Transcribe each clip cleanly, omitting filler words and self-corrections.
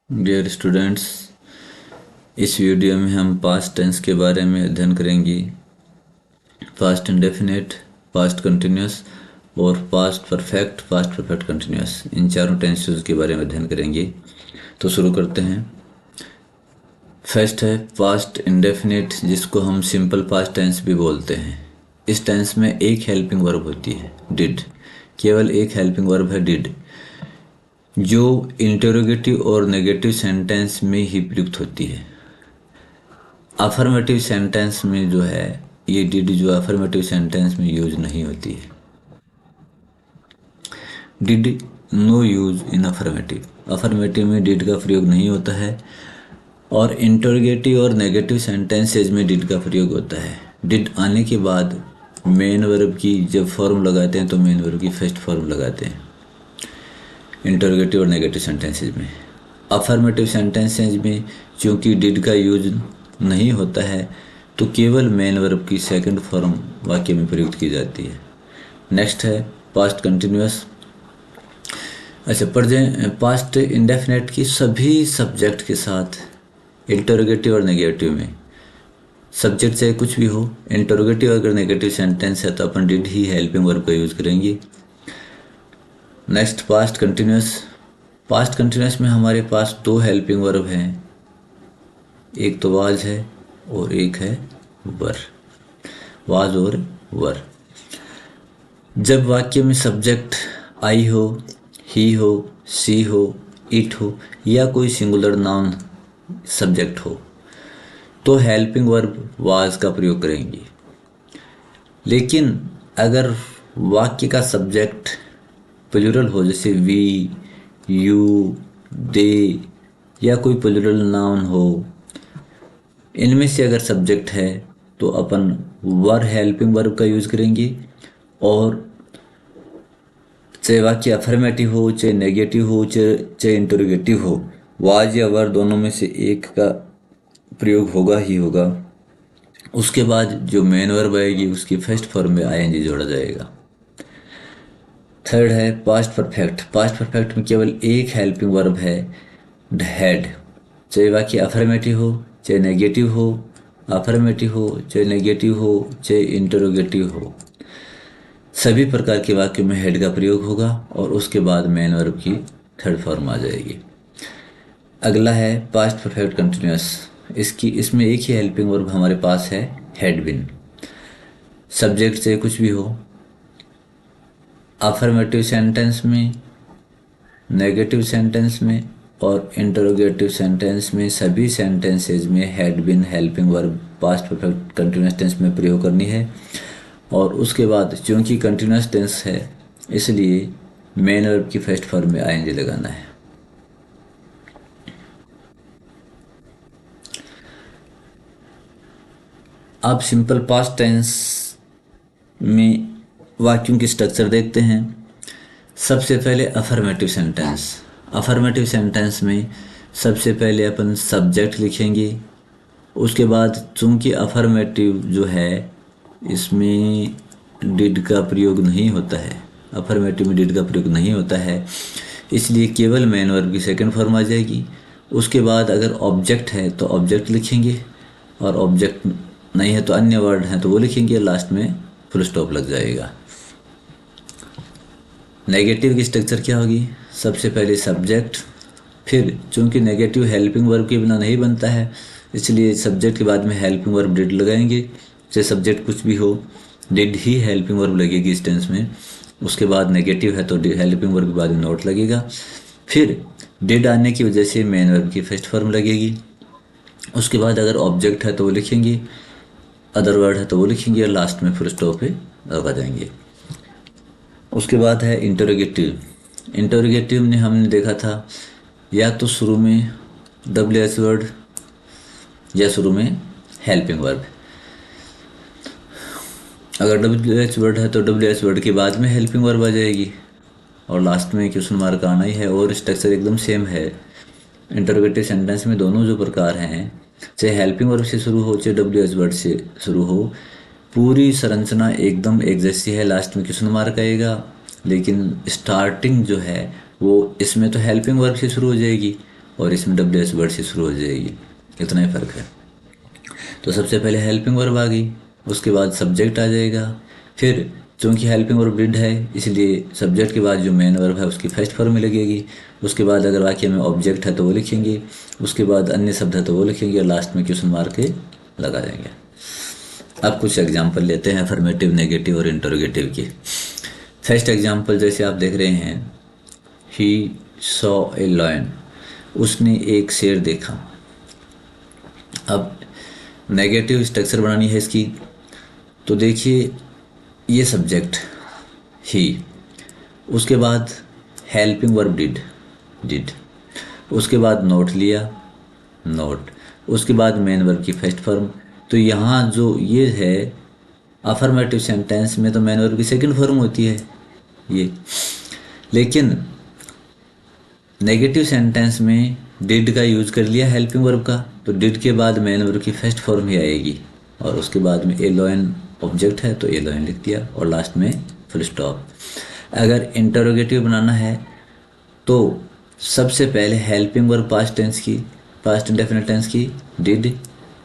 Dear students, इस video में हम पास्ट टेंस के बारे में अध्ययन करेंगे। पास्ट इंडेफिनिट, पास्ट कंटिन्यूस और past perfect, past perfect continuous, इन चारों टेंसेस के बारे में अध्ययन करेंगे। तो शुरू करते हैं। फर्स्ट है पास्ट इंडेफिनिट, जिसको हम सिंपल पास्ट टेंस भी बोलते हैं। इस टेंस में एक हेल्पिंग वर्ब होती है, डिड। केवल एक हेल्पिंग वर्ब है, डिड, जो इंटरोगेटिव और नेगेटिव सेंटेंस में ही प्रयुक्त होती है। अफर्मेटिव सेंटेंस में जो है ये डिड जो अफर्मेटिव सेंटेंस में यूज नहीं होती है। Did no use in affirmative, affirmative में डिड का प्रयोग नहीं होता है, और इंटरोगेटिव और नेगेटिव सेंटेंसेज में डिड का प्रयोग होता है। डिड आने के बाद मेन वर्ब की जब फॉर्म लगाते हैं तो मेन वर्ब की फर्स्ट फॉर्म लगाते हैं इंटरोगेटिव और नेगेटिव सेंटेंसेज में। अफर्मेटिव सेंटेंसेज में चूंकि डिड का यूज नहीं होता है तो केवल मेन वर्ब की सेकंड फॉर्म वाक्य में प्रयुक्त की जाती है। नेक्स्ट है पास्ट कंटिन्यूअस। अच्छा, पास्ट इंडेफिनिट की सभी सब्जेक्ट के साथ इंटरोगेटिव और नेगेटिव में, सब्जेक्ट चाहे कुछ भी हो, इंटरोगेटिव अगर नेगेटिव सेंटेंस है तो अपन डिड ही हेल्पिंग वर्ब का यूज करेंगे। Next past continuous. Past continuous में हमारे पास दो हेल्पिंग वर्ब हैं, एक तो वाज है और एक है वर। वाज और वर। जब वाक्य में सब्जेक्ट आई हो, ही हो, सी हो, इट हो या कोई सिंगुलर नाउन सब्जेक्ट हो तो हेल्पिंग वर्ब वाज का प्रयोग करेंगे। लेकिन अगर वाक्य का सब्जेक्ट प्लूरल हो, जैसे वी, यू, दे या कोई प्लूरल नाउन हो, इनमें से अगर सब्जेक्ट है तो अपन वर हेल्पिंग वर्ब का यूज करेंगे। और चाहे वाक्य अफर्मेटिव हो, चाहे नेगेटिव हो, चाहे इंटरोगेटिव हो, वाज या वर दोनों में से एक का प्रयोग होगा ही होगा। उसके बाद जो मेन वर्ब आएगी उसकी फर्स्ट फॉर्म में आईएनजी जोड़ा जाएगा। थर्ड है पास्ट परफेक्ट। पास्ट परफेक्ट में केवल एक हेल्पिंग वर्ब है, हैड। चाहे वाक्य अफर्मेटिव हो, चाहे नेगेटिव हो, अफर्मेटिव हो, चाहे नेगेटिव हो, चाहे इंटरोगेटिव हो, सभी प्रकार के वाक्य में हेड का प्रयोग होगा और उसके बाद मेन वर्ब की थर्ड फॉर्म आ जाएगी। अगला है पास्ट परफेक्ट कंटिन्यूअस। इसमें एक ही हेल्पिंग वर्ब हमारे पास है, हैड बीन। सब्जेक्ट से कुछ भी हो, अफर्मेटिव सेंटेंस में, नेगेटिव सेंटेंस में और इंटरोगेटिव सेंटेंस में, सभी सेंटेंसेज में had been helping verb past perfect continuous tense में प्रयोग करनी है। और उसके बाद चूंकि कंटिन्यूअस टेंस है इसलिए मेन वर्ब की फर्स्ट फॉर्म में आईएनजी लगाना है। अब सिंपल पास्ट टेंस में वाक्यों की स्ट्रक्चर देखते हैं। सबसे पहले अफर्मेटिव सेंटेंस। अफर्मेटिव सेंटेंस में सबसे पहले अपन सब्जेक्ट लिखेंगे। उसके बाद चूंकि अफर्मेटिव जो है इसमें डिड का प्रयोग नहीं होता है, अफर्मेटिव में डिड का प्रयोग नहीं होता है, इसलिए केवल मेन वर्ब की सेकंड फॉर्म आ जाएगी। उसके बाद अगर ऑब्जेक्ट है तो ऑब्जेक्ट लिखेंगे, और ऑब्जेक्ट नहीं है तो अन्य वर्ड हैं तो वो लिखेंगे, लास्ट में फुल स्टॉप लग जाएगा। नेगेटिव की स्ट्रक्चर क्या होगी? सबसे पहले सब्जेक्ट, फिर चूंकि नेगेटिव हेल्पिंग वर्ब के बिना नहीं बनता है इसलिए सब्जेक्ट के बाद में हेल्पिंग वर्ब डिड लगाएंगे। चाहे सब्जेक्ट कुछ भी हो, डिड ही हेल्पिंग वर्ब लगेगी इस टेंस में। उसके बाद नेगेटिव है तो हेल्पिंग वर्ब के बाद में नोट लगेगा। फिर डिड आने की वजह से मेन वर्ब की फर्स्ट फॉर्म लगेगी। उसके बाद अगर ऑब्जेक्ट है तो वो लिखेंगे, अदर वर्ड है तो वो लिखेंगे और लास्ट में फुल स्टॉप पे लगा देंगे। उसके बाद है इंटरोगेटिव। इंटरोगेटिव में हमने देखा था या तो शुरू में WH वर्ड या शुरू में हेल्पिंग वर्ब। अगर WH वर्ड है तो WH वर्ड के बाद में हेल्पिंग वर्ब आ जाएगी और लास्ट में क्वेश्चन मार्क आना ही है। और स्ट्रक्चर एकदम सेम है। इंटरोगेटिव सेंटेंस में दोनों जो प्रकार हैं, चाहे हेल्पिंग वर्ब से शुरू हो चाहे WH वर्ड से शुरू हो, पूरी संरचना एकदम एक जैसी है। लास्ट में क्वेश्चन मार्क आएगा, लेकिन स्टार्टिंग जो है वो इसमें तो हेल्पिंग वर्ब से शुरू हो जाएगी और इसमें WH वर्ड से शुरू हो जाएगी, इतना ही फ़र्क है। तो सबसे पहले हेल्पिंग वर्ब आ गई, उसके बाद सब्जेक्ट आ जाएगा। फिर चूंकि हेल्पिंग वर्ब डिड है, इसलिए सब्जेक्ट के बाद जो मेन वर्ब है उसकी फर्स्ट फॉर्म में लगेगी। उसके बाद अगर वाक्य में ऑब्जेक्ट है तो वो लिखेंगे, उसके बाद अन्य शब्द है तो वो लिखेंगे, और लास्ट में क्वेश्चन मार्क लगा देंगे। अब कुछ एग्जाम्पल लेते हैं अफर्मेटिव, नेगेटिव और इंटरोगेटिव की। फर्स्ट एग्जाम्पल जैसे आप देख रहे हैं, ही सॉ ए लॉयन, उसने एक शेर देखा। अब नेगेटिव स्ट्रक्चर बनानी है इसकी, तो देखिए ये सब्जेक्ट ही, उसके बाद हेल्पिंग वर्ब डिड, डिड, उसके बाद नोट लिया, नोट, उसके बाद मेन वर्ब की फर्स्ट फॉर्म। तो यहाँ जो ये है अफर्मेटिव सेंटेंस में तो मेन वर्ब की सेकंड फॉर्म होती है ये, लेकिन नेगेटिव सेंटेंस में डिड का यूज कर लिया हेल्पिंग वर्ब का, तो डिड के बाद मेन वर्ब की फर्स्ट फॉर्म ही आएगी, और उसके बाद में ए लॉयन ऑब्जेक्ट है तो ए लॉयन लिख दिया, और लास्ट में फुल स्टॉप। अगर इंटरोगेटिव बनाना है तो सबसे पहले हेल्पिंग वर्ब पास्ट टेंस की, पास्ट इंडेफिनिट टेंस की, डिड,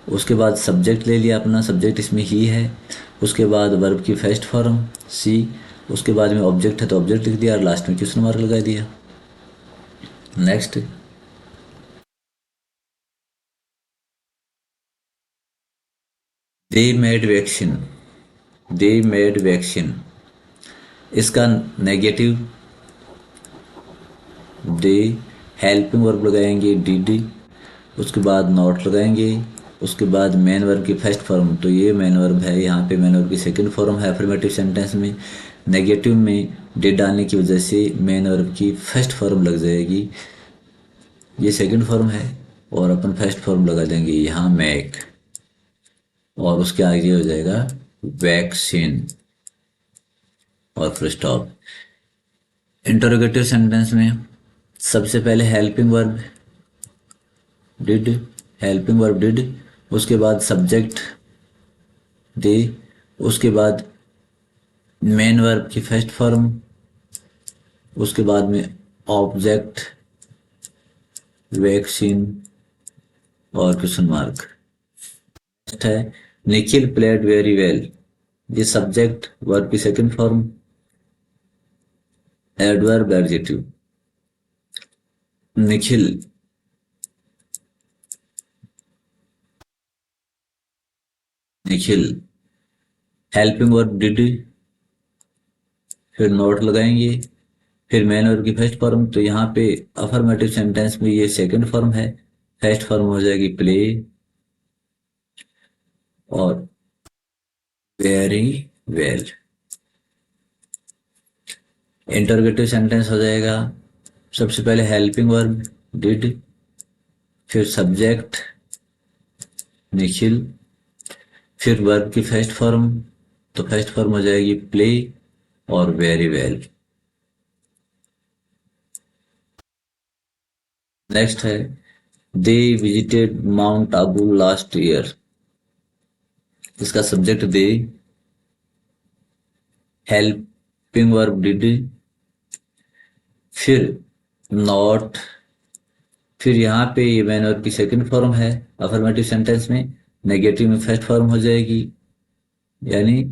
उसके बाद सब्जेक्ट ले लिया अपना, सब्जेक्ट इसमें ही है, उसके बाद वर्ब की फर्स्ट फॉर्म सी, उसके बाद में ऑब्जेक्ट है तो ऑब्जेक्ट लिख दिया, और लास्ट में क्वेश्चन मार्क लगा दिया। Next, they made vaccine, they made vaccine, इसका नेगेटिव दे, हेल्पिंग वर्ब लगाएंगे डिड, उसके बाद नॉट लगाएंगे, उसके बाद मेन वर्ब की फर्स्ट फॉर्म, तो ये मेन वर्ब है, यहाँ पे मेन वर्ब की सेकंड फॉर्म है अफर्मेटिव सेंटेंस में। नेगेटिव में डिड डालने की वजह से मेन वर्ब की फर्स्ट फॉर्म लग जाएगी, ये सेकंड फॉर्म है, और अपन फर्स्ट फॉर्म लगा देंगे यहाँ मैक, और उसके आगे हो जाएगा वैक्सीन, और फुल स्टॉप। इंटरोगेटिव सेंटेंस में सबसे पहले helping verb did, helping verb did, उसके बाद सब्जेक्ट दे, उसके बाद मेन वर्ब की फर्स्ट फॉर्म, उसके बाद में ऑब्जेक्ट वैक्सीन और क्वेश्चन मार्क। नेक्स्ट है निखिल प्लेड वेरी वेल, ये सब्जेक्ट वर्ब की second form, adverb adjective, Nikhil, Nikhil, helping verb did, फिर नोट लगाएंगे, फिर मेन वर्ब की फर्स्ट फॉर्म, तो यहाँ पे अफर्मेटिव सेंटेंस में ये सेकंड फॉर्म है, फर्स्ट फॉर्म हो जाएगी प्ले, और वेरी वेल। इंटरोगेटिव सेंटेंस हो जाएगा सबसे पहले हेल्पिंग वर्ब डिड, फिर सब्जेक्ट निखिल, फिर वर्ब की फर्स्ट फॉर्म, तो फर्स्ट फॉर्म हो जाएगी प्ले और वेरी वेल। नेक्स्ट है they visited mount Abu last year, इसका subject they, helping verb did, फिर नॉट, फिर यहाँ पे ये मेन वर्ब की सेकंड फॉर्म है अफर्मेटिव सेंटेंस में, नेगेटिव में फर्स्ट फॉर्म हो जाएगी, यानी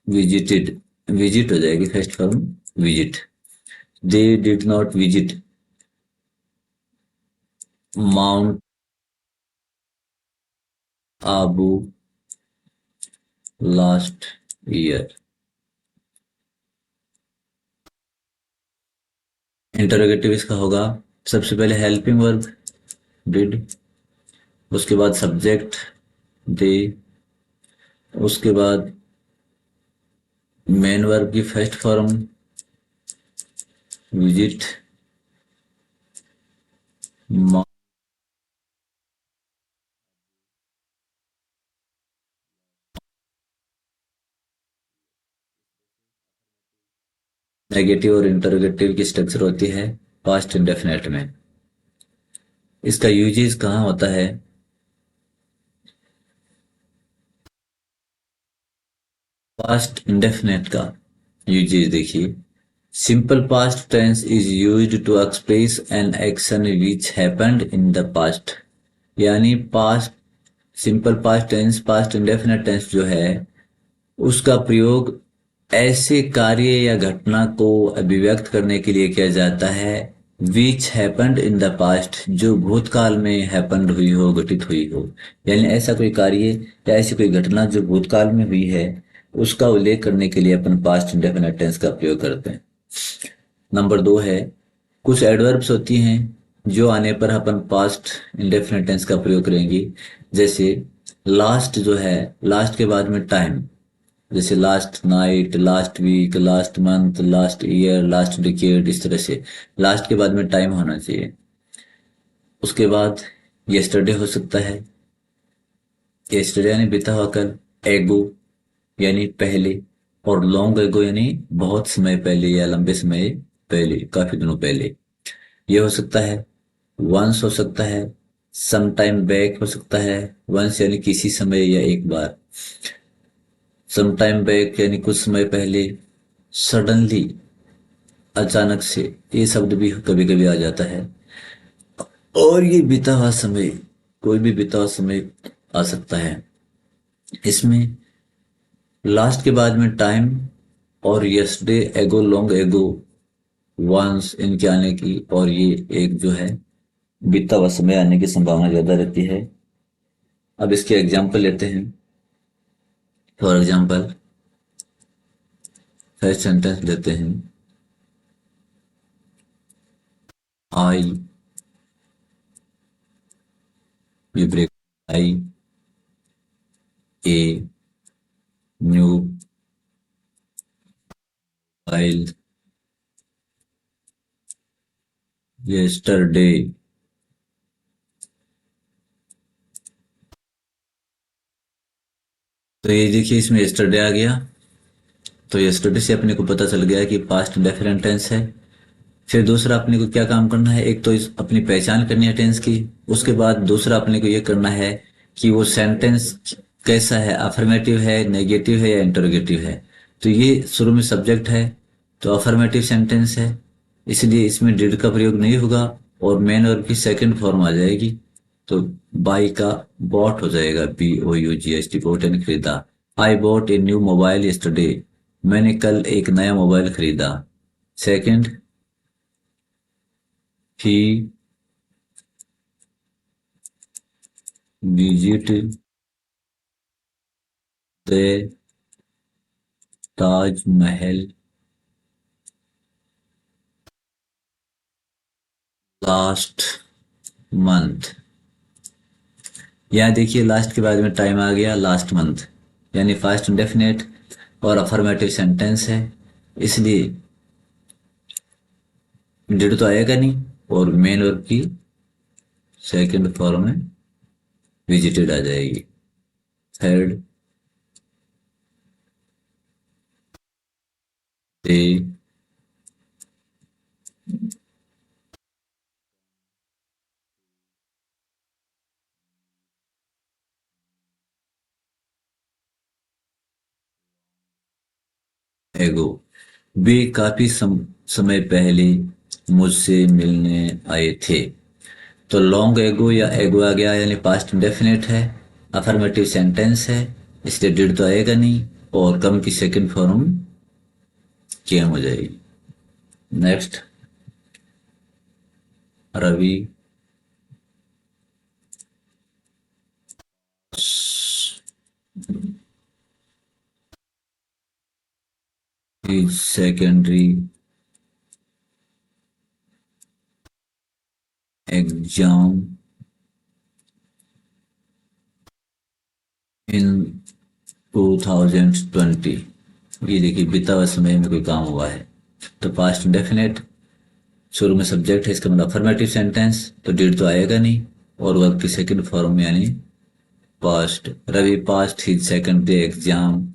विजिटेड, विजिट हो जाएगी first form visit. They did not visit mount Abu last year. Interrogative इसका होगा सबसे पहले हेल्पिंग वर्ब डिड, उसके बाद सब्जेक्ट दे, उसके बाद मेन वर्ब की फर्स्ट फॉर्म विजिट, नेगेटिव और इंटरोगेटिव की स्ट्रक्चर होती है पास्ट इंडेफिनेट में। इसका यूजेस कहाँ होता है, पास्ट इंडेफिनेट का यूजेस देखिए, simple past tense is used to express an action which happened in the past. यानी past simple past tense, past indefinite tense जो है, उसका प्रयोग ऐसे कार्य या घटना को अभिव्यक्त करने के लिए किया जाता है विच हैपेंड इन द पास्ट, जो भूतकाल में हैपेंड हुई हो, घटित हुई हो। यानी ऐसा कोई कार्य या ऐसी कोई घटना जो भूतकाल में हुई है, उसका उल्लेख करने के लिए अपन पास्ट इंडेफिनिट टेंस का प्रयोग करते हैं। नंबर 2 है, कुछ एडवर्ब्स होती हैं जो आने पर अपन पास्ट इंडेफिनिट टेंस का प्रयोग करेंगे। जैसे लास्ट जो है, लास्ट के बाद में टाइम, जैसे last night, last week, last month, last year, last decade, इस तरह से लास्ट के बाद में टाइम होना चाहिए। उसके बाद यस्टरडे हो सकता है, यस्टरडे यानी बीता हुआ कल, एगो यानी पहले, और लॉन्ग एगो यानी बहुत समय पहले या लंबे समय पहले, काफी दिनों पहले। ये हो सकता है। वंस हो सकता है, सम टाइम बैक हो सकता है, वंस यानी किसी समय या एक बार, सम टाइम बैक यानी कुछ समय पहले, सडनली अचानक से, ये शब्द भी कभी कभी आ जाता है। और ये बीता हुआ समय, कोई भी बीता हुआ समय आ सकता है। इसमें लास्ट के बाद में टाइम और यस्टरडे, एगो, लॉन्ग एगो, वंस, इनके आने की और ये एक जो है बीता हुआ समय आने की संभावना ज्यादा रहती है। अब इसके एग्जाम्पल लेते हैं। फॉर एग्जाम्पल फर्स्ट सेंटेंस लेते हैं, आई, ये break, I a new file yesterday। तो ये देखिए इसमें yesterday आ गया, तो yesterday से अपने को पता चल गया कि पास्ट इंडेफिनिट टेंस है। फिर दूसरा अपने को क्या काम करना है, एक तो अपनी पहचान करनी है टेंस की। उसके बाद दूसरा अपने को ये करना है कि वो सेंटेंस कैसा है, अफर्मेटिव है, नेगेटिव है या इंटरोगेटिव है। तो ये शुरू में सब्जेक्ट है, तो अफर्मेटिव सेंटेंस है, इसलिए इसमें डिड का प्रयोग नहीं होगा और मेन वर्ब की सेकंड फॉर्म आ जाएगी। तो बाई का बॉट हो जाएगा, BOUGHT, बॉट यानी खरीदा। I bought a new mobile yesterday, मैंने कल एक नया मोबाइल खरीदा। Second, he visited the Taj Mahal last month. यहाँ देखिए लास्ट के बाद में टाइम आ गया, लास्ट मंथ, यानी फास्ट इंडेफिनेट और अफर्मेटिव सेंटेंस है, इसलिए डिड तो आएगा नहीं और मेन वर्ब की सेकंड फॉर्म में विजिटेड आ जाएगी। थर्ड, दे एगो, वे काफी समय पहले मुझसे मिलने आए थे। तो लॉन्ग एगो या एगो आ गया, यानी पास्ट इंडेफिनिट है, अफर्मेटिव सेंटेंस है, इसलिए डिड तो आएगा नहीं और कम की सेकंड फॉर्म केम हो जाएगी। Next, Ravi secondary exam in 2020। ये देखिए बीता हुआ समय में कोई काम हुआ है, तो पास्ट इंडेफिनिट, शुरू में सब्जेक्ट है, इसका मतलब अफर्मेटिव सेंटेंस, तो डिड तो आएगा नहीं और वर्ब की सेकंड फॉर्म में यानी past. Ravi passed his secondary exam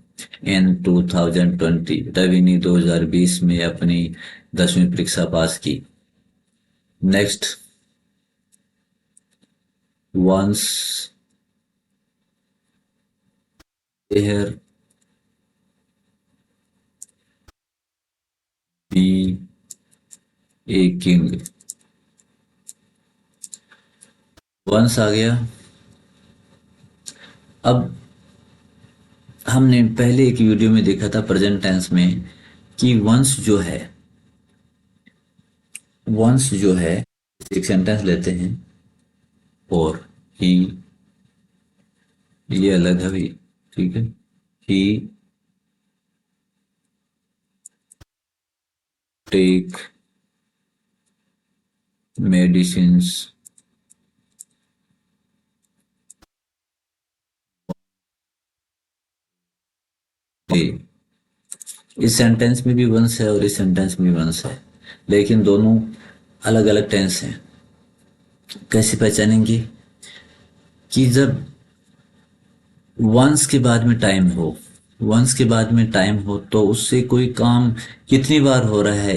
in 2020, Ravi ने 2020 में अपनी 10वीं परीक्षा पास की। Next, once there be a king, once आ गया। अब हमने पहले एक वीडियो में देखा था प्रेजेंट टेंस में कि वंस जो है एक सेंटेंस लेते हैं और ही, ये अलग है भाई, ठीक है। ही टेक मेडिसिन्स डे। इस सेंटेंस में भी वंस है और इस सेंटेंस में भी वंस है, लेकिन दोनों अलग अलग टेंस हैं। कैसे पहचानेंगे कि जब वंस के बाद में टाइम हो, वंस के बाद में टाइम हो तो उससे कोई काम कितनी बार हो रहा है,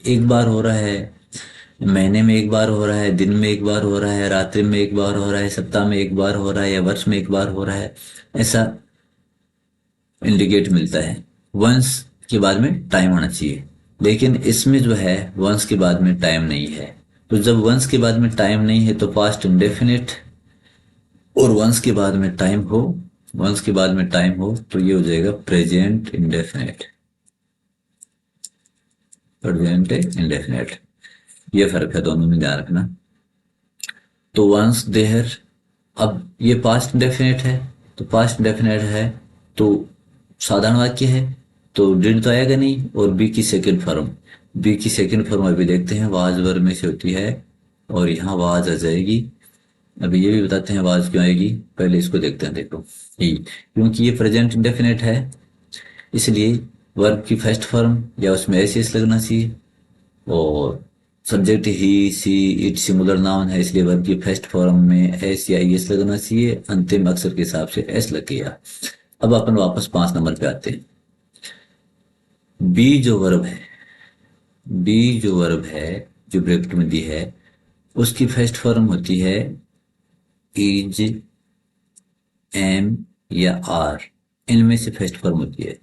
एक बार हो रहा है, महीने में एक बार हो रहा है, दिन में एक बार हो रहा है, रात्रि में एक बार हो रहा है, सप्ताह में एक बार हो रहा है, या वर्ष में एक बार हो रहा है, ऐसा इंडिकेट मिलता है। वंस के बाद में टाइम आना चाहिए, लेकिन इसमें जो है वंस के बाद में टाइम नहीं है। तो जब वंस के बाद में टाइम नहीं है तो पास्ट इंडेफिनिट, और वंस के बाद में टाइम हो, वंस के बाद में टाइम हो तो ये हो जाएगा प्रेजेंट इंडेफिनिट, प्रेजेंट इंडेफिनिट। ये फर्क है, दोनों में ध्यान रखना। तो वंस देयर, अब ये पास्ट इंडेफिनिट है, तो पास्ट इंडेफिनिट है तो साधारण वाक्य है, तो डिड तो आएगा नहीं। और बी की सेकंड फॉर्म, बी की सेकंड फॉर्म अभी देखते हैं, वाज वर्ब में से होती है और यहाँ वाज आ जाएगी। अभी ये भी बताते हैं वाज क्यों आएगी, पहले इसको देखते हैं। देखो ही, क्योंकि ये प्रेजेंट इंडेफिनिट है इसलिए वर्ब की फर्स्ट फॉर्म या उसमें एस लगना चाहिए, और subject he see it singular noun है इसलिए वर्ब की फर्स्ट फॉर्म में एस या एस लगना चाहिए, अंतिम अक्षर के हिसाब से एस लग गया। अब अपन वापस 5 नंबर पे आते हैं। बी जो वर्ब है, बी जो वर्ब है जो ब्रैकेट में दी है, उसकी फर्स्ट फॉर्म होती है इज, एम या आर, इनमें से फर्स्ट फॉर्म होती है।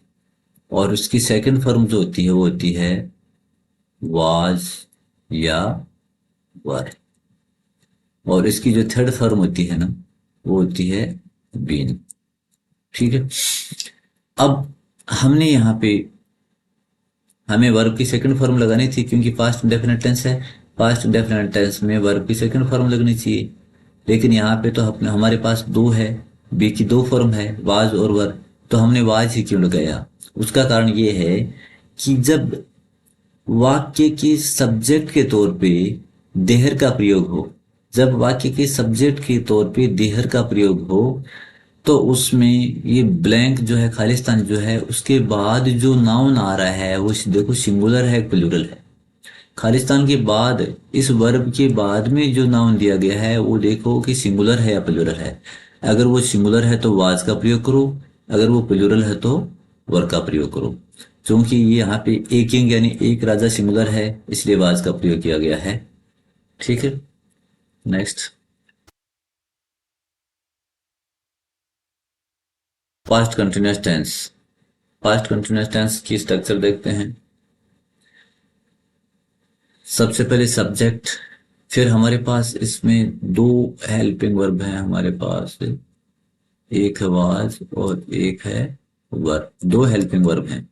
और उसकी सेकंड फॉर्म जो होती है वो होती है वाज या वर। और इसकी जो थर्ड फॉर्म होती है ना वो होती है बीन, ठीक है। अब हमने यहाँ पे, हमें वर्ब की सेकंड फॉर्म लगानी थी क्योंकि पास्ट इंडेफिनिट टेंस है, पास्ट इंडेफिनिट टेंस में वर्ब की सेकंड फॉर्म लगनी चाहिए। लेकिन यहाँ पे तो अपने हमारे पास दो है, बी की दो फॉर्म है वाज और वर, तो हमने वाज ही क्यों लगाया? उसका कारण ये है कि जब वाक्य के सब्जेक्ट के तौर पे देहर का प्रयोग हो, जब वाक्य के सब्जेक्ट के तौर पे देहर का प्रयोग हो तो उसमें ये ब्लैंक जो है, खालिस्तान जो है, उसके बाद जो नाउन आ रहा है वो देखो सिंगुलर है प्लूरल है। खालिस्तान के बाद इस वर्ब के बाद में जो नाउन दिया गया है वो देखो कि सिंगुलर है या प्लूरल है। अगर वो सिंगुलर है तो वाज का प्रयोग करो, अगर वो प्लूरल है तो वर का प्रयोग करो। क्योंकि ये यहाँ पे एक किंग यानी एक राजा सिंगुलर है इसलिए वाज का प्रयोग किया गया है, ठीक है। Next, past continuous tense. Past continuous tense की स्ट्रक्चर देखते हैं। सबसे पहले सब्जेक्ट, फिर हमारे पास इसमें दो हेल्पिंग वर्ब हैं, हमारे पास एक है वाज और एक है वर, दो हेल्पिंग वर्ब हैं।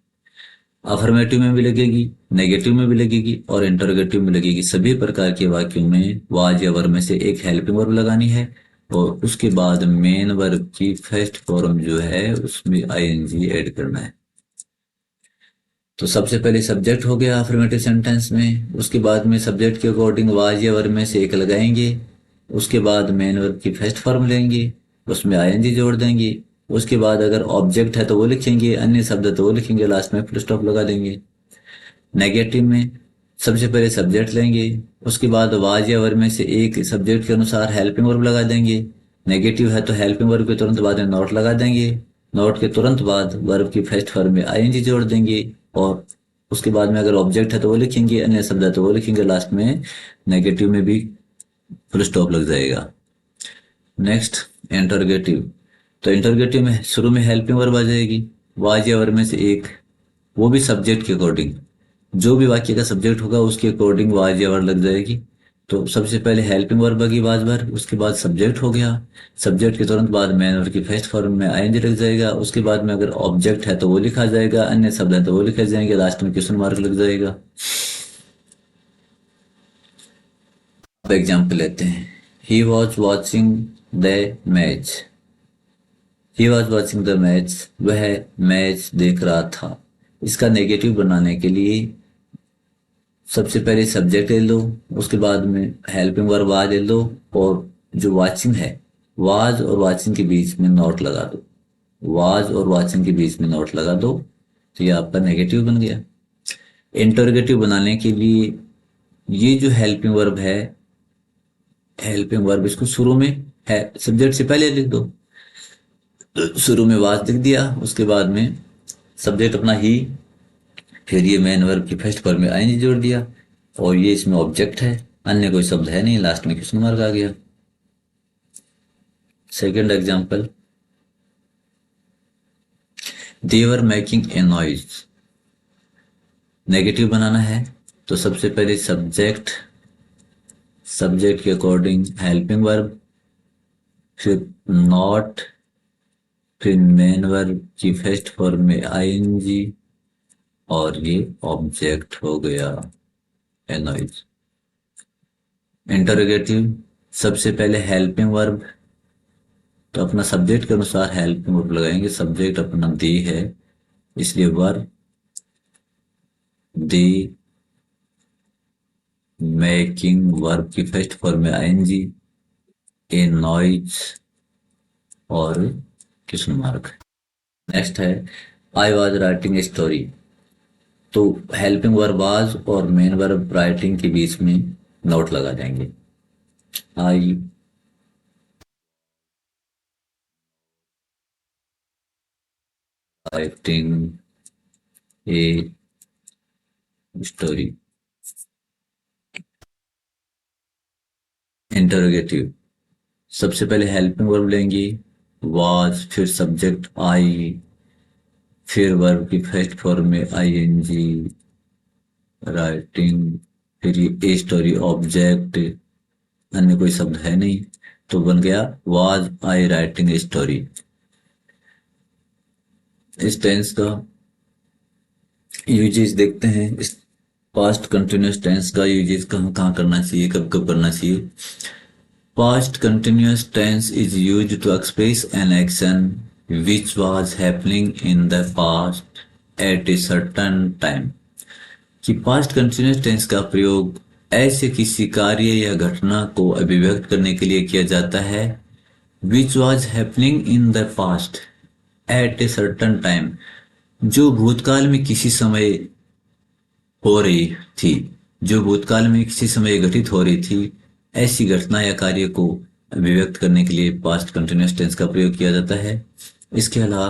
अफर्मेटिव में भी लगेगी, नेगेटिव में भी लगेगी और इंटरोगेटिव में लगेगी। सभी प्रकार के वाक्यों में वाज या वर्ब में से एक हेल्पिंग वर्ब लगानी है और उसके बाद मेन वर्ब की फर्स्ट फॉर्म जो है उसमें आईएनजी ऐड करना है। तो सबसे पहले सब्जेक्ट हो गया अफर्मेटिव सेंटेंस में, उसके बाद में सब्जेक्ट के अकॉर्डिंग वाज या वर्ब में से एक लगाएंगे, उसके बाद मेन वर्ब की फर्स्ट फॉर्म लेंगे, उसमें आईएनजी जोड़ देंगे, उसके बाद अगर ऑब्जेक्ट है तो वो लिखेंगे, अन्य शब्द है तो वो लिखेंगे, लास्ट में फुल स्टॉप लगा देंगे। नेगेटिव में सबसे पहले सब्जेक्ट लेंगे, उसके बाद वाज या वर्ब में से एक सब्जेक्ट के अनुसार हेल्पिंग वर्ब लगा देंगे। नेगेटिव है तो हेल्पिंग वर्ब के तुरंत बाद में नॉट लगा देंगे, नॉट के तुरंत बाद वर्ब की फर्स्ट फॉर्म में आईएनजी जोड़ देंगे और उसके बाद में अगर ऑब्जेक्ट है तो वो लिखेंगे, अन्य शब्द है तो वो लिखेंगे, लास्ट में नेगेटिव में भी फुल स्टॉप लग जाएगा। Next, interrogative. तो इंटरोगेटिव में शुरू में हेल्पिंग वर्ब आ जाएगी, वाज या वर्ब में से एक, वो भी सब्जेक्ट के अकॉर्डिंग, जो भी वाक्य का सब्जेक्ट होगा उसके अकॉर्डिंग वाज या वर्ब लग जाएगी। तो सबसे पहले हेल्पिंग वर्ब लगी वाज वर्ब, उसके बाद सब्जेक्ट हो गया, सब्जेक्ट के तुरंत बाद मैन वर्ब की फर्स्ट फॉर्म में आईएनजी लग जाएगा, उसके बाद में अगर ऑब्जेक्ट है तो वो लिखा जाएगा, अन्य शब्द है तो वो लिखे जाएंगे, लास्ट में क्वेश्चन मार्क लग जाएगा। अब एग्जाम्पल लेते हैं। He was watching the match. He was watching the match, वह मैच देख रहा था। इसका नेगेटिव बनाने के लिए सबसे पहले सब्जेक्ट ले लो, उसके बाद में हेल्पिंग वर्ब वाज ले लो, और जो वाचिंग है वाज और वाचिंग के बीच में नॉट लगा दो। वाज और वाचिंग के बीच में नॉट लगा दो तो ये आपका नेगेटिव बन गया। इंटरोगेटिव बनाने के लिए ये जो हेल्पिंग वर्ब है, हेल्पिंग वर्ब इसको शुरू में है सब्जेक्ट से पहले लिख दो। तो शुरू में वाज लिख दिया, उसके बाद में सब्जेक्ट अपना ही, फिर ये मेन वर्ब की फर्स्ट फॉर्म में आईएनजी जोड़ दिया, और ये इसमें ऑब्जेक्ट है, अन्य कोई शब्द है नहीं, लास्ट में क्वेश्चन मार्क आ गया। Second example, they were making a noise. Negative बनाना है तो सबसे पहले सब्जेक्ट, सब्जेक्ट के अकॉर्डिंग हेल्पिंग वर्ब, फिर नॉट, फिर मेन वर्ब की फर्स्ट फॉर्म में आईएनजी, और ये ऑब्जेक्ट हो गया ए नॉइज। इंटरोगेटिव, सबसे पहले हेल्पिंग वर्ब, तो अपना सब्जेक्ट के अनुसार हेल्पिंग वर्ब लगाएंगे। सब्जेक्ट अपना दी है इसलिए वर्ब दी मेकिंग, वर्ब की फर्स्ट फॉर्म में आईएनजी, ए नॉइज और क्वेश्चन मार्क। नेक्स्ट है I was writing a story. तो हेल्पिंग वर्ब वाज और मेन वर्ब राइटिंग के बीच में नोट लगा देंगे। आई राइटिंग ए स्टोरी। इंटरोगेटिव, सबसे पहले हेल्पिंग वर्ब लेंगे वाज, फिर सब्जेक्ट आई, फिर वर्ब की फर्स्ट फॉर्म में आईएनजी, राइटिंग, फिर ये ए स्टोरी ऑब्जेक्ट, अन्य कोई शब्द है नहीं, तो बन गया was I writing a story. इस टेंस का यूजेस देखते हैं। इस पास्ट कंटिन्यूस टेंस का यूजेस कहाँ कहाँ करना चाहिए, कब कब करना चाहिए। Past continuous tense is used to express an action which was happening in the past at a certain time। कि पास्ट कंटिन्यूस टेंस का प्रयोग ऐसे किसी कार्य या घटना को अभिव्यक्त करने के लिए किया जाता है which was happening in the past at a certain time, जो भूतकाल में किसी समय हो रही थी, जो भूतकाल में किसी समय घटित हो रही थी, ऐसी घटना या कार्य को अभिव्यक्त करने के लिए पास्ट कंटिन्यूअस टेंस का प्रयोग किया जाता है। इसके अलावा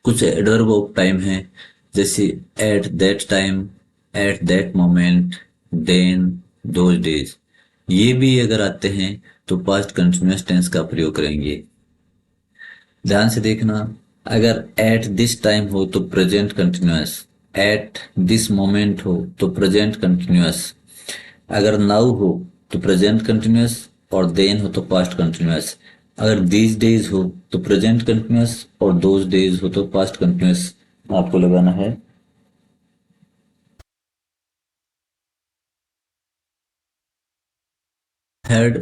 कुछ एडवर्ब ऑफ टाइम है, जैसे at that time, at that moment, then, those days. ये भी अगर आते हैं तो पास्ट कंटिन्यूअस टेंस का प्रयोग करेंगे। ध्यान से देखना, अगर एट दिस टाइम हो तो present continuous, at this moment हो तो प्रेजेंट कंटिन्यूअस, अगर नाउ हो तो प्रेजेंट कंटिन्यूअस, और देन हो तो पास्ट कंटिन्यूअस। अगर दीज डेज हो तो प्रेजेंट कंटिन्यूअस, और दोज डेज हो तो पास्ट कंटिन्यूअस आपको लगाना है। थर्ड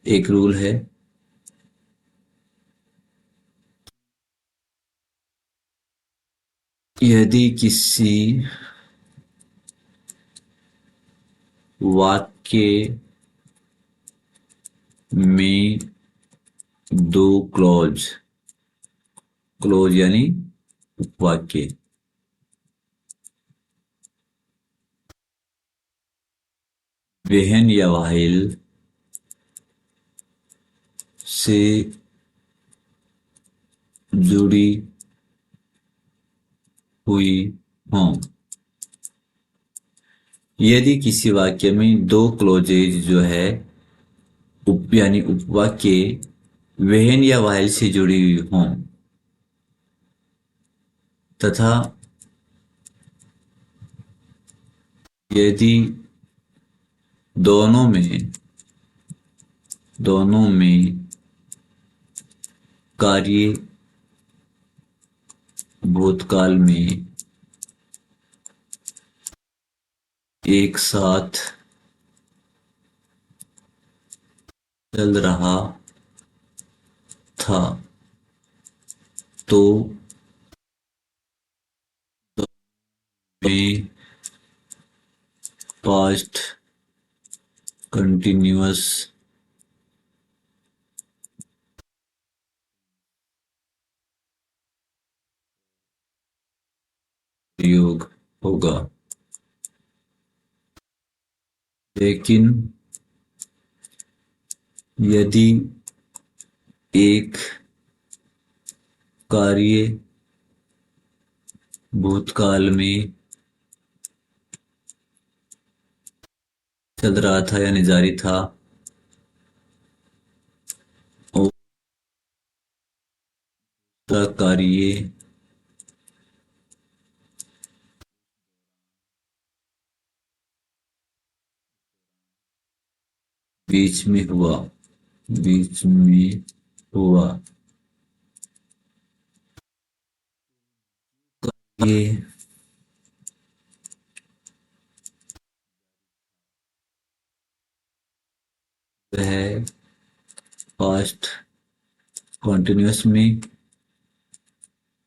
एक रूल है, यदि किसी वाक्य में दो क्लॉज, क्लोज यानी वाक्य, वेहन या वाहिल से जुड़ी हुई हों। यदि किसी वाक्य में दो क्लोजेज जो है यानी उपवाक्य वेहन या वाहिल से जुड़ी हुई हों तथा यदि दोनों में कार्य भूतकाल में एक साथ चल रहा था तो में पास्ट कंटिन्यूअस प्रयोग होगा। लेकिन यदि एक कार्य भूतकाल में चल रहा था यानी जारी था और दूसरा कार्य बीच में हुआ ये वह पास्ट कॉन्टिन्यूअस में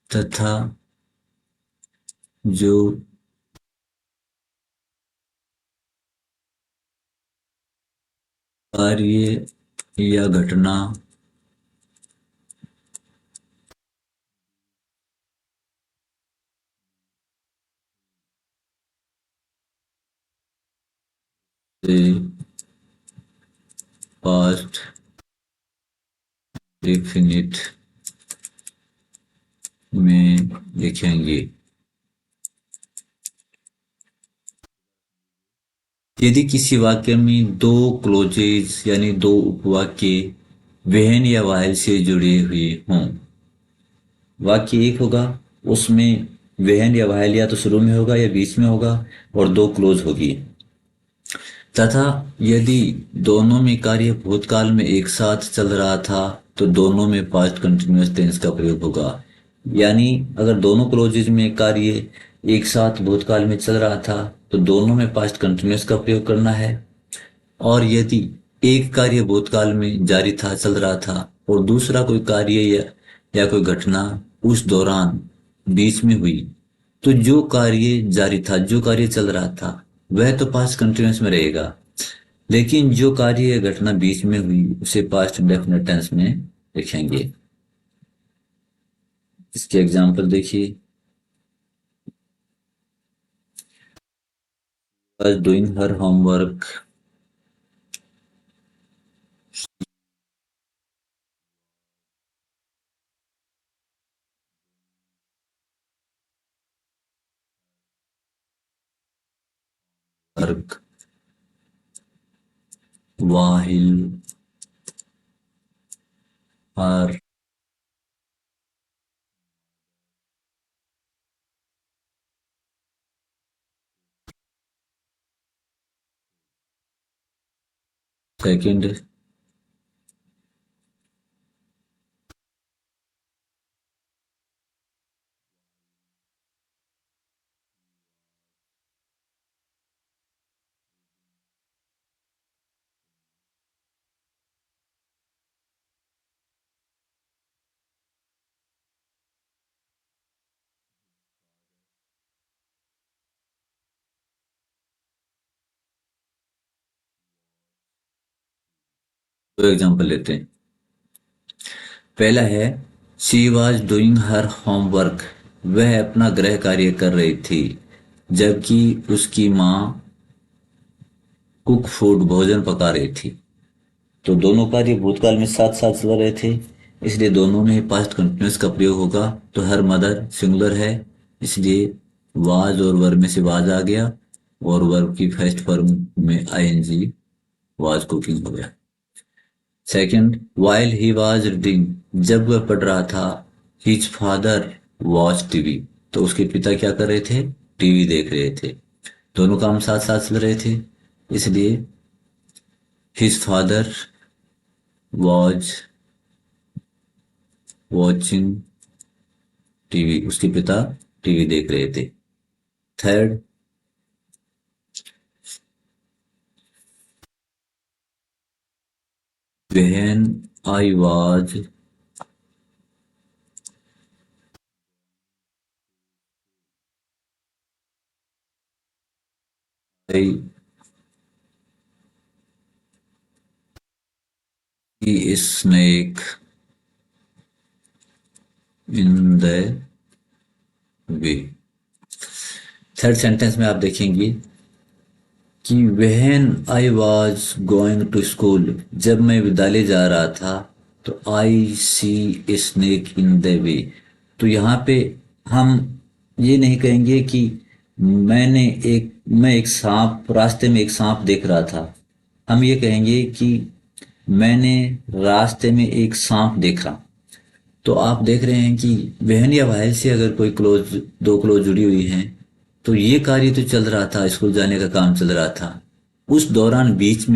तथा जो कार्य या घटना से पास्ट डेफिनिट में लिखेंगे। यदि किसी वाक्य में दो क्लोजेज यानी दो उपवाक्य वहन या वाइल से जुड़े हुए हों, वाक्य एक होगा उसमें वहन या वाइल या तो शुरू में होगा या बीच में होगा और दो क्लोज होगी, तथा यदि दोनों में कार्य भूतकाल में एक साथ चल रहा था तो दोनों में पास्ट कंटिन्यूअस टेंस का प्रयोग होगा। यानी अगर दोनों क्लोजेज में कार्य एक साथ भूतकाल में चल रहा था तो दोनों में पास्ट कंटिन्यूअस का प्रयोग करना है, और यदि एक कार्य भूतकाल में जारी था चल रहा था और दूसरा कोई कार्य या कोई घटना उस दौरान बीच में हुई तो जो कार्य जारी था जो कार्य चल रहा था वह तो पास्ट कंटिन्यूअस में रहेगा, लेकिन जो कार्य या घटना बीच में हुई उसे पास्ट इंडेफिनिट टेंस में लिखेंगे। इसके एग्जाम्पल देखिए, was doing her homework, work while her second दो एग्जाम्पल लेते हैं। पहला है she was doing her homework, वह अपना गृह कार्य कर रही थी जबकि उसकी माँ कुक फूड भोजन पका रही थी। तो दोनों कार्य भूतकाल में साथ साथ चल रहे थे इसलिए दोनों में पास्ट कंटिन्यूअस का प्रयोग होगा। तो हर मदर सिंगुलर है इसलिए वाज और वर्ब में से वाज आ गया और वर्ब की फर्स्ट फॉर्म में आईएनजी वाज कुकिंग हो गया। Second, while he was reading, जब वह पढ़ रहा था हिज फादर वॉच टीवी, तो उसके पिता क्या कर रहे थे टीवी देख रहे थे। दोनों काम साथ साथ चल रहे थे, इसलिए his father was watching TV, उसके पिता टीवी देख रहे थे। Third, when I was I see snake in the way. Third sentence में आप देखेंगे कि when I was going to school, जब मैं विद्यालय जा रहा था, तो आई सी ए स्नेक इन द वे। तो यहाँ पे हम ये नहीं कहेंगे कि मैं एक सांप, रास्ते में एक सांप देख रहा था। हम ये कहेंगे कि मैंने रास्ते में एक सांप देखा। तो आप देख रहे हैं कि बहन या भाई से अगर कोई दो क्लोज जुड़ी हुई हैं, तो ये कार्य तो चल रहा था, स्कूल जाने का काम चल रहा था। उस दौरान बीच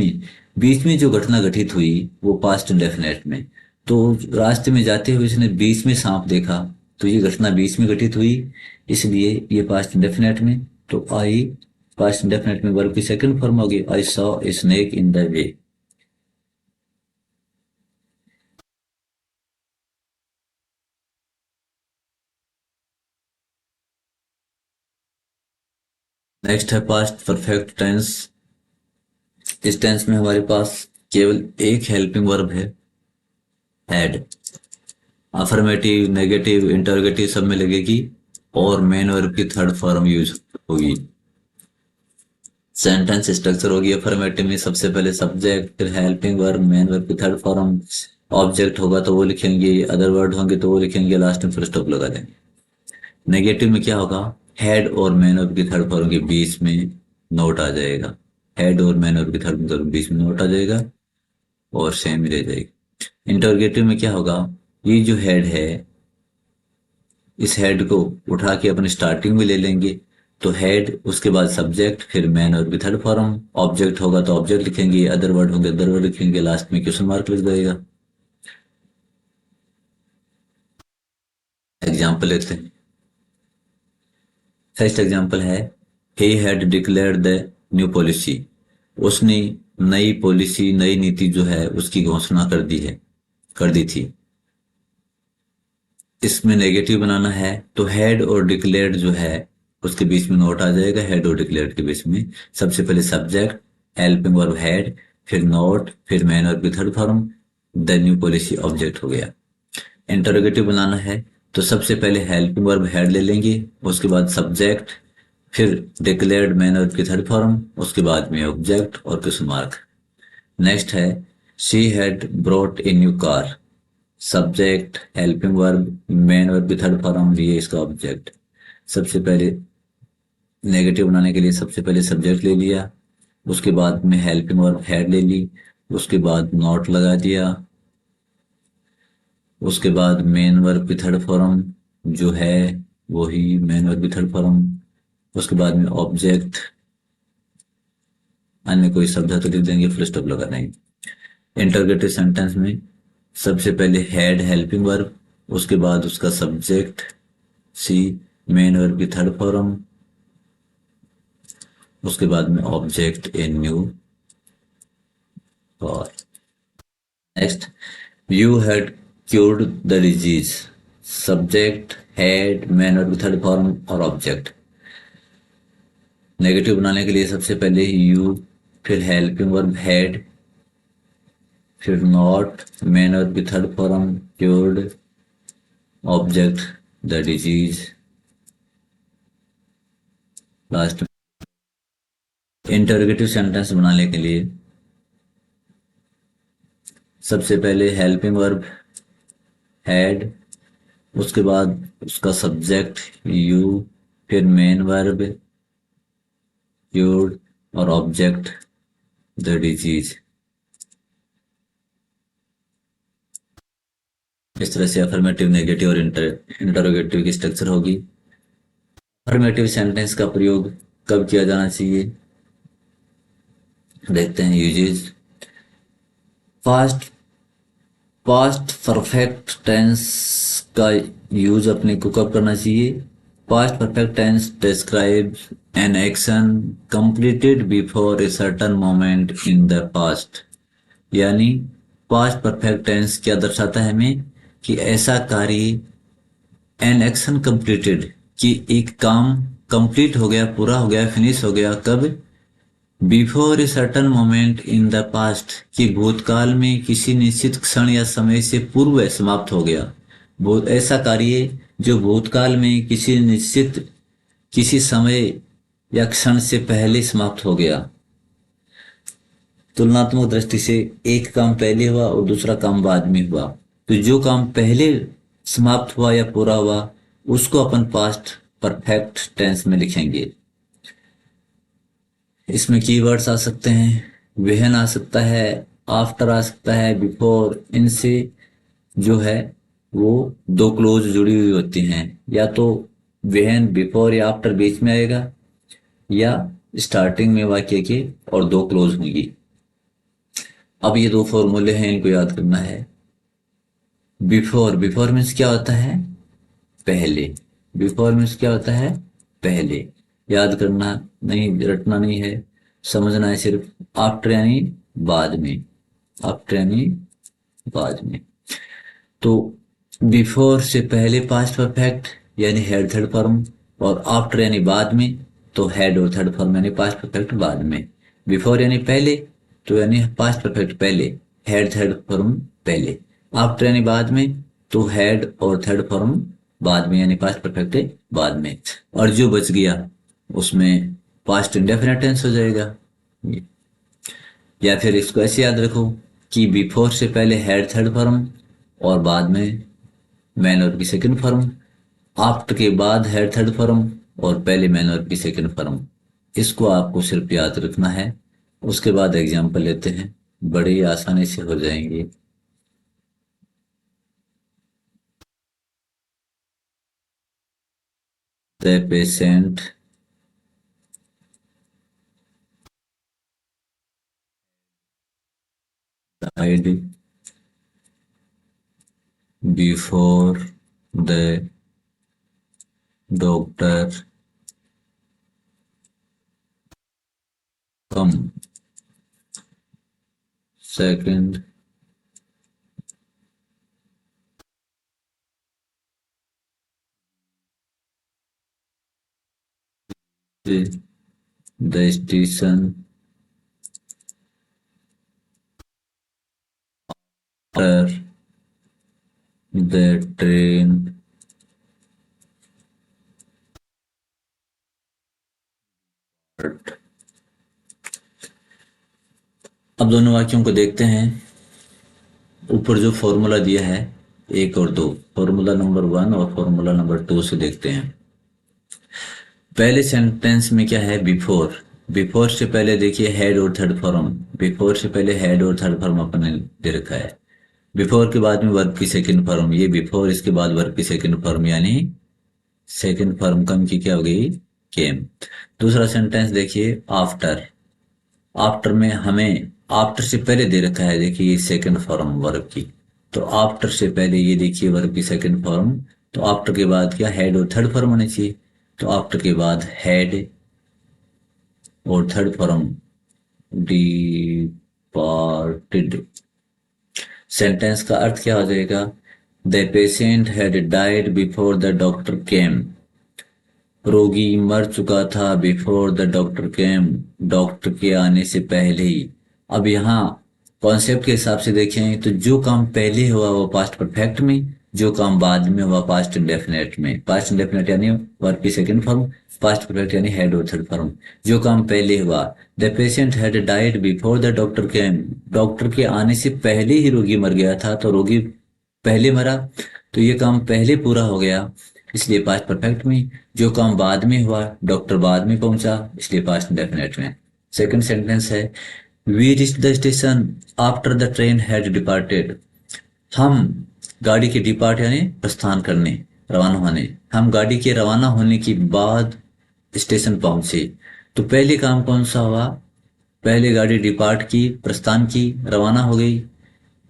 में जो घटना घटित हुई वो पास्ट इंडेफिनेट में। तो रास्ते में जाते हुए इसने बीच में सांप देखा, तो ये घटना बीच में घटित हुई, इसलिए ये पास्ट इंडेफिनेट में। तो आई पास्ट इंडेफिनेट में वर्ब की सेकंड फॉर्म होगी, I saw a snake in the way. Next है पास्ट परफेक्ट टेंस। इस टेंस में हमारे पास केवल एक हेल्पिंग वर्ब है, हैड। अफर्मेटिव, नेगेटिव, इंटरोगेटिव सब में लगेगी और मेन वर्ब की थर्ड फॉर्म यूज होगी। सेंटेंस स्ट्रक्चर होगी अफर्मेटिव में सबसे पहले सब्जेक्ट, फिर हेल्पिंग वर्ब, मेन वर्ब की थर्ड फॉर्म, ऑब्जेक्ट होगा तो वो लिखेंगे, अदर वर्ड होंगे तो वो लिखेंगे, लास्ट में फुल स्टॉप लगा देंगे। नेगेटिव में क्या होगा, हेड और मैन वर्ब की थर्ड फॉर्म के बीच में नोट आ जाएगा। हेड और मैन वर्ब की थर्ड फॉर्म के बीच में नोट आ जाएगा और सेम ही रह जाएगी। इंटरोगेटिव में क्या होगा, ये जो हेड है, इस हेड को उठा के अपने स्टार्टिंग में ले लेंगे, तो हेड, उसके बाद सब्जेक्ट, फिर मैन वर्ब की थर्ड फॉर्म, ऑब्जेक्ट होगा तो ऑब्जेक्ट लिखेंगे, अदर वर्ड होंगे अदर वर्ड लिखेंगे, लास्ट में क्वेश्चन मार्क लग जाएगा। एग्जाम्पल लेते हैं। फर्स्ट एग्जाम्पल है, he had declared the new policy. उसने नई पॉलिसी, नई नीति जो है उसकी घोषणा कर दी थी। इसमें नेगेटिव बनाना है तो हेड और डिक्लेयर्ड जो है उसके बीच में नोट आ जाएगा। हेड और डिक्लेयर्ड के बीच में सबसे पहले सब्जेक्ट, हेल्पिंग वर्ब हेड, फिर नोट, फिर मैन वर्ब की third form, the new policy object हो गया। इंटरोगेटिव बनाना है तो सबसे पहले हेल्पिंग वर्ब हेड ले लेंगे, उसके बाद सब्जेक्ट, फिर डिक्लेयर्ड मैन वर्ब की थर्ड फॉर्म, उसके बाद में ऑब्जेक्ट और क्वेश्चन मार्क। नेक्स्ट है, she had brought a new car. Subject, helping verb, man verb की थर्ड फॉर्म, ये इसका ऑब्जेक्ट। सबसे पहले नेगेटिव बनाने के लिए सबसे पहले सब्जेक्ट ले लिया, उसके बाद में हेल्पिंग वर्ब हेड ले ली, उसके बाद नॉट लगा दिया, उसके बाद मेन वर्ब की थर्ड फॉर्म जो है वही मेन वर्ब की थर्ड फॉर्म, उसके बाद में ऑब्जेक्ट, अन्य कोई शब्द है तो लिख देंगे, फुल स्टॉप लगा देंगे। इंटरोगेटिव सेंटेंस में सबसे पहले हेड हेल्पिंग वर्ब, उसके बाद उसका सब्जेक्ट सी, मेन वर्ब की थर्ड फॉर्म, उसके बाद में ऑब्जेक्ट ए न्यू और। Next, you had cured the disease. Subject, head, main verb की थर्ड फॉर्म और ऑब्जेक्ट। नेगेटिव बनाने के लिए सबसे पहले यू, फिर हेल्पिंग वर्ब हेड, फिर नॉट, मेन वर्ब की third form cured, object the disease, last. Interrogative sentence बनाने के लिए सबसे पहले हेल्पिंग वर्ब हैड, उसके बाद उसका सब्जेक्ट यू, फिर मेन वर्ब क्यूर्ड और ऑब्जेक्ट द डिजीज। इस तरह से अफर्मेटिव, नेगेटिव और इंटरोगेटिव की स्ट्रक्चर होगी। अफर्मेटिव सेंटेंस का प्रयोग कब किया जाना चाहिए। देखते हैं usages. Past past perfect tense का यूज अपने को कब करना चाहिए। Past perfect tense describe an action completed before a certain moment in the past. यानी पास्ट परफेक्ट टेंस क्या दर्शाता है हमें कि ऐसा कार्य, एन एक्शन कंप्लीटेड, कि एक काम कंप्लीट हो गया, पूरा हो गया, फिनिश हो गया, कब। Before a certain moment in the past, कि भूतकाल में किसी निश्चित क्षण या समय से पूर्व समाप्त हो गया। बहुत ऐसा कार्य जो भूतकाल में किसी समय या क्षण से पहले समाप्त हो गया। तुलनात्मक दृष्टि से एक काम पहले हुआ और दूसरा काम बाद में हुआ, तो जो काम पहले समाप्त हुआ या पूरा हुआ उसको अपन पास्ट परफेक्ट टेंस में लिखेंगे। इसमें कीवर्ड्स आ सकते हैं, वेहन आ सकता है, आफ्टर आ सकता है, बिफोर। इनसे जो है वो दो क्लोज जुड़ी हुई होती हैं, या तो वेहन बिफोर या आफ्टर बीच में आएगा, या स्टार्टिंग में वाक्य के और दो क्लोज होंगी। अब ये दो फॉर्मूले हैं, इनको याद करना है। बिफोर, बिफोर मीन्स क्या होता है, पहले। बिफोर मीन्स क्या होता है, पहले। याद करना नहीं, रटना नहीं है, समझना है सिर्फ। आफ्टर यानी बाद में, आफ्टर यानी बाद में। तो बिफोर से पहले पास्ट परफेक्ट यानी हेड थर्ड फॉर्म, और आफ्टर यानी बाद में तो हेड और थर्ड फॉर्म यानी पास्ट परफेक्ट बाद में। बिफोर यानी पहले तो यानी पास्ट परफेक्ट पहले, हेड थर्ड फॉर्म पहले। आफ्टर यानी बाद में तो हेड और थर्ड फॉर्म बाद में यानी पास्ट परफेक्ट बाद में। और जो बच गया उसमें पास्ट इंडेफिनिट टेंस हो जाएगा। या फिर इसको ऐसे याद रखो कि बिफोर से पहले हेड थर्ड फॉर्म और बाद में मैन वर्ब की सेकंड फॉर्म, आफ्टर के बाद हेड थर्ड फॉर्म और पहले मैन वर्ब की सेकंड फॉर्म। इसको आपको सिर्फ याद रखना है। उसके बाद एग्जाम्पल लेते हैं, बड़े ही आसानी से हो जाएंगे। The patient died before the doctor come. Second, the station after the train departed. अब दोनों वाक्यों को देखते हैं। ऊपर जो फॉर्मूला दिया है एक और दो, फॉर्मूला नंबर 1 और फॉर्मूला नंबर 2 से देखते हैं। पहले सेंटेंस में क्या है, बिफोर। बिफोर से पहले देखिए हेड और थर्ड फॉर्म, बिफोर से पहले हेड और थर्ड फॉर्म अपने दे रखा है। बिफोर के बाद में वर्ब की सेकंड फॉर्म, ये बिफोर, इसके बाद वर्ब की सेकंड फॉर्म यानी सेकंड फॉर्म कम की क्या हो गई, केम। दूसरा सेंटेंस देखिए, आफ्टर। आफ्टर में हमें आफ्टर से पहले दे रखा है, देखिए सेकंड फॉर्म वर्ब की, तो आफ्टर से पहले ये देखिए वर्ब की सेकंड फॉर्म, तो आफ्टर के बाद क्या, हेड और थर्ड फॉर्म होनी चाहिए, तो आफ्टर के बाद हेड और थर्ड फॉर्म डिपार्टेड। सेंटेंस का अर्थ क्या हो जाएगा, the patient had died before the doctor केम। रोगी मर चुका था before the doctor came, doctor के आने से पहले ही। अब यहाँ कॉन्सेप्ट के हिसाब से देखें तो जो काम पहले हुआ वो पास्ट परफेक्ट में, जो काम बाद में हुआ पास्ट इंडेफिनिट में। पास्ट इंडेफिनिट यानी वर्ब की सेकंड फॉर्म, पास्ट परफेक्ट यानी हेड और थर्ड फॉर्म। जो काम पहले हुआ, the patient had died before the doctor came, doctor के आने से पहले ही रोगी मर गया था, तो रोगी पहले मरा तो ये काम पहले पूरा हो गया, इसलिए पास्ट परफेक्ट में। जो काम बाद में हुआ, डॉक्टर बाद में पहुंचा, इसलिए पास्ट इंडेफिनिट में। सेकंड सेंटेंस है, we reach the station after the train had departed. हम गाड़ी के डिपार्ट यानी प्रस्थान करने, रवाना होने, हम गाड़ी के रवाना होने के बाद स्टेशन पहुंचे। तो पहले काम कौन सा हुआ? पहले गाड़ी डिपार्ट की, प्रस्थान की, रवाना हो गई,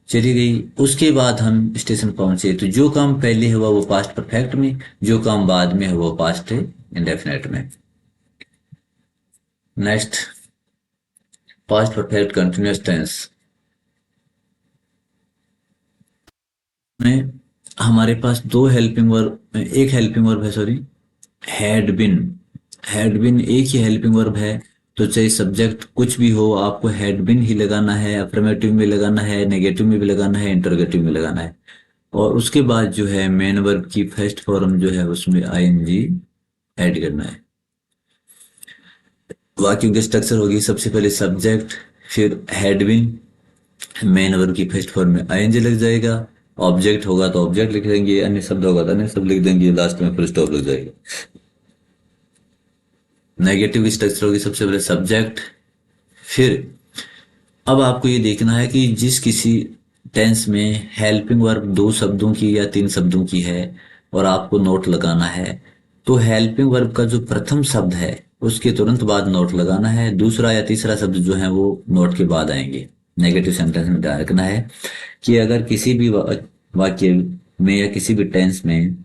चली गई। उसके बाद हम स्टेशन पहुंचे। तो जो काम पहले हुआ वो पास्ट परफेक्ट में, जो काम बाद में हुआ वो पास्ट इंडेफिनेट में। Next, past perfect continuous tense में हमारे पास दो हेल्पिंग वर्ब, एक हेल्पिंग वर्ब है, sorry, had been. Had been एक ही हेल्पिंग वर्ब है, तो चाहे सब्जेक्ट कुछ भी हो आपको हैड बिन ही लगाना है। अफर्मेटिव में लगाना है, नेगेटिव में भी लगाना है, इंटरोगेटिव में लगाना है। और उसके बाद जो है मेन वर्ब की फर्स्ट फॉर्म जो है उसमें आईएनजी ऐड करना है। वाक्यों की स्ट्रक्चर होगी, सबसे पहले सब्जेक्ट, फिर हैड बिन, मेन वर्ब की फर्स्ट फॉर्म में आईएनजी लग जाएगा। ऑब्जेक्ट होगा तो ऑब्जेक्ट लिख देंगे, अन्य शब्द होगा तो अन्य शब्द लिख देंगे, लास्ट में फुल स्टॉप लग जाएगा। नेगेटिव स्ट्रक्चर होगी, सबसे पहले सब्जेक्ट, फिर अब आपको ये देखना है कि जिस किसी टेंस में हेल्पिंग वर्ब दो शब्दों की या तीन शब्दों की है और आपको नोट लगाना है, तो हेल्पिंग वर्ब का जो प्रथम शब्द है उसके तुरंत बाद नोट लगाना है। दूसरा या तीसरा शब्द जो है वो नोट के बाद आएंगे। नेगेटिव सेंटेंस में ध्यान रखना है कि अगर किसी भी वाक्य में या किसी भी टेंस में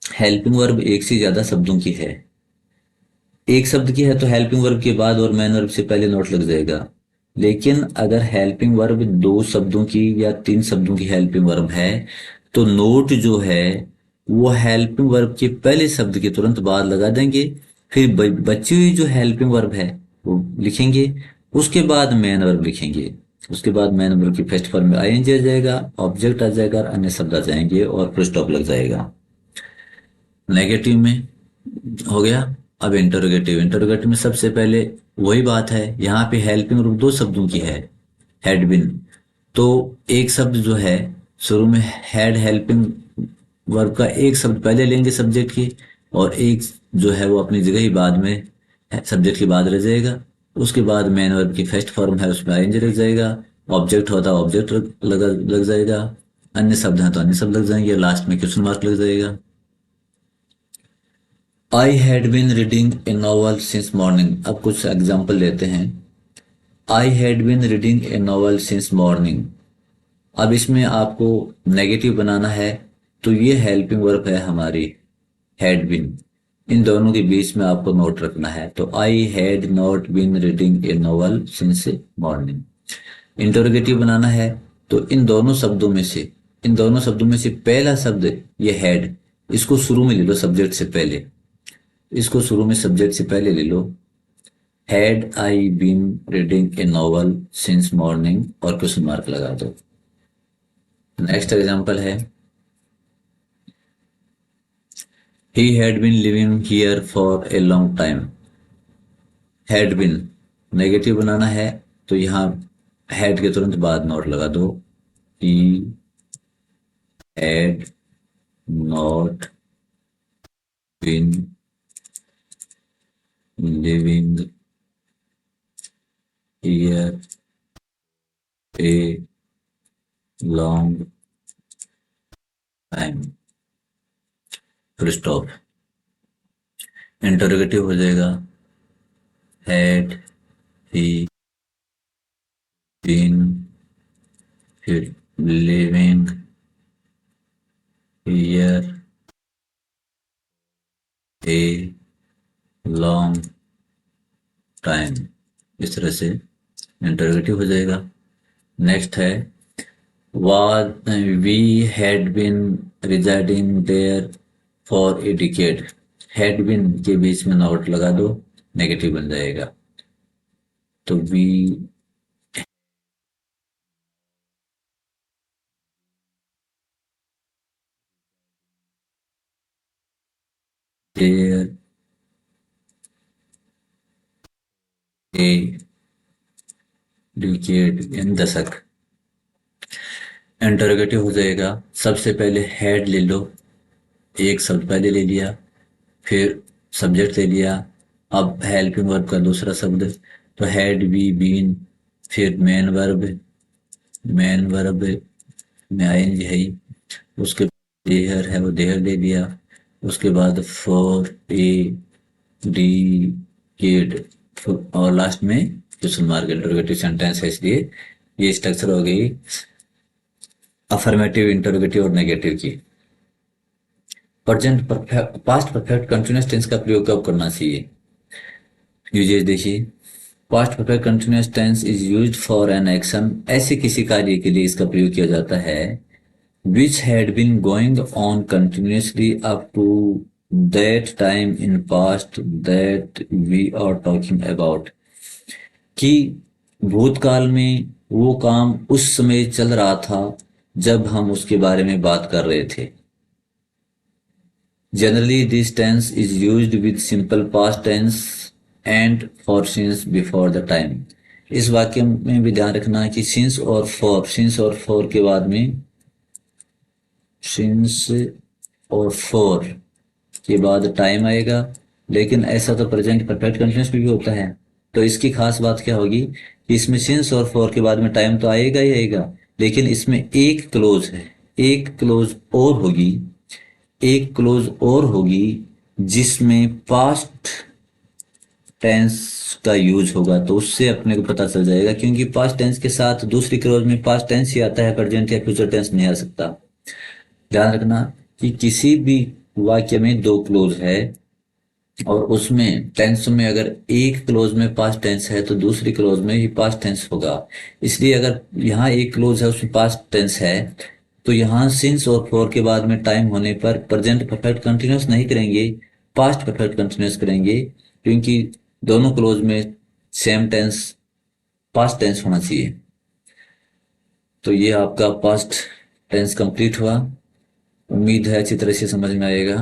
हेल्पिंग वर्ब एक से ज्यादा शब्दों की है, एक शब्द की है, तो हेल्पिंग वर्ब के बाद और मेन वर्ब से पहले नोट लग जाएगा। लेकिन अगर हेल्पिंग वर्ब दो शब्दों की या तीन शब्दों की हेल्पिंग वर्ब है, तो नोट जो है वो हेल्पिंग वर्ब के पहले शब्द के तुरंत बाद लगा देंगे। फिर बची हुई जो हेल्पिंग वर्ब है वो लिखेंगे, उसके बाद मेन वर्ब लिखेंगे। उसके बाद मेन वर्ब की फर्स्ट फॉर्म में आईएनजी आ जाएगा, ऑब्जेक्ट आ जाएगा और अन्य शब्द आ जाएंगे और फुल स्टॉप लग जाएगा। नेगेटिव में हो गया। अब इंटरोगेटिव, इंटरोगेटिव में सबसे पहले वही बात है, यहाँ पे हेल्पिंग वर्ब दो शब्दों की है, हैड बिन। तो एक शब्द जो है शुरू में हैड हेल्पिंग वर्ब का एक शब्द पहले लेंगे सब्जेक्ट की, और एक जो है वो अपनी जगह ही बाद में सब्जेक्ट के बाद रह जाएगा। उसके बाद मेन वर्ब की फर्स्ट फॉर्म है उसमें आईएनजी लग जाएगा, ऑब्जेक्ट होता है ऑब्जेक्ट लग जाएगा, अन्य शब्द हैं तो अन्य शब्द लग जाएंगे, लास्ट में क्वेश्चन मार्क लग जाएगा। I had been reading a novel since morning. अब कुछ एग्जाम्पल लेते हैं। I had been reading a novel since morning. अब इसमें आपको नेगेटिव बनाना है, तो ये हेल्पिंग वर्ब है हमारी हैड बीन। इन दोनों के बीच में आपको नोट रखना है, तो I had not been reading a novel since morning. Interrogative बनाना है, तो इन दोनों शब्दों में से पहला शब्द ये हैड, इसको शुरू में ले लो सब्जेक्ट से पहले, इसको शुरू में सब्जेक्ट से पहले ले लो। Had I been reading a novel since morning और क्वेश्चन मार्क लगा दो। नेक्स्ट एग्जांपल है, he had been living here for a long time. Had been negative बनाना है, तो यहाँ हैड के तुरंत बाद नोट लगा दो। He had not been living here a long time, full stop. Interrogative हो जाएगा, हैड ही बीन, फिर living here a long time. इस तरह से इंटरोगेटिव हो जाएगा। नेक्स्ट है, was we had been residing there for a decade। had been के बीच में नोट लगा दो, नेगेटिव बन जाएगा। तो we there a decade इन दशक। इंटरोगेटिव हो जाएगा, सबसे पहले हैड ले लो, एक शब्द पहले ले लिया, फिर सब्जेक्ट ले लिया, अब हेल्पिंग वर्ब का दूसरा शब्द, तो हैड बी बीन, फिर मेन वर्ब में आएंगे है ही, उसके देहर है वो देहर ले लिया, उसके बाद फॉर ए डी केड और लास्ट में क्वेश्चन मार्क इंटरोगेटिव सेंटेंस है, इसलिए ये स्ट्रक्चर हो गई अफर्मेटिव, इंटरोगेटिव और नेगेटिव की। Present perfect, past perfect continuous tense का प्रयोग कब करना चाहिए? यूजेज देखिए, past perfect continuous tense is used for an action, ऐसे किसी कार्य के लिए इसका प्रयोग किया जाता है which had been going on continuously up to that time in past that we are talking about, कि भूतकाल में वो काम उस समय चल रहा था जब हम उसके बारे में बात कर रहे थे। Generally this tense is used with simple past tense and for since before the time. इस वाक्य में भी ध्यान रखना है कि सिंस और फॉर, सिंस और फॉर के बाद में, सिंस और फॉर के बाद टाइम आएगा, लेकिन ऐसा तो प्रेजेंट परफेक्ट कंटिन्यूअस में भी होता है। तो इसकी खास बात क्या होगी कि इसमें सिंस और फॉर के बाद में टाइम तो आएगा ही आएगा, लेकिन इसमें एक क्लोज है, एक क्लोज और होगी, एक क्लोज और होगी जिसमें पास्ट टेंस का यूज होगा। तो उससे अपने को पता चल जाएगा, क्योंकि पास्ट टेंस के साथ दूसरी क्लोज में पास्ट टेंस ही आता है, प्रेजेंट या फ्यूचर टेंस नहीं आ सकता। ध्यान रखना कि किसी भी वाक्य में दो क्लोज है और उसमें टेंस में अगर एक क्लोज में पास्ट टेंस है तो दूसरी क्लोज में भी पास्ट टेंस होगा। इसलिए अगर यहाँ एक क्लोज है उसमें पास्ट टेंस है तो यहाँ सिंस और फॉर के बाद में टाइम होने पर प्रेजेंट परफेक्ट कंटिन्यूअस नहीं करेंगे, पास्ट परफेक्ट कंटिन्यूअस करेंगे, क्योंकि दोनों क्लोज में सेम टेंस पास्ट टेंस होना चाहिए। तो ये आपका पास्ट टेंस कंप्लीट हुआ। उम्मीद है अच्छी तरह से समझ में आएगा।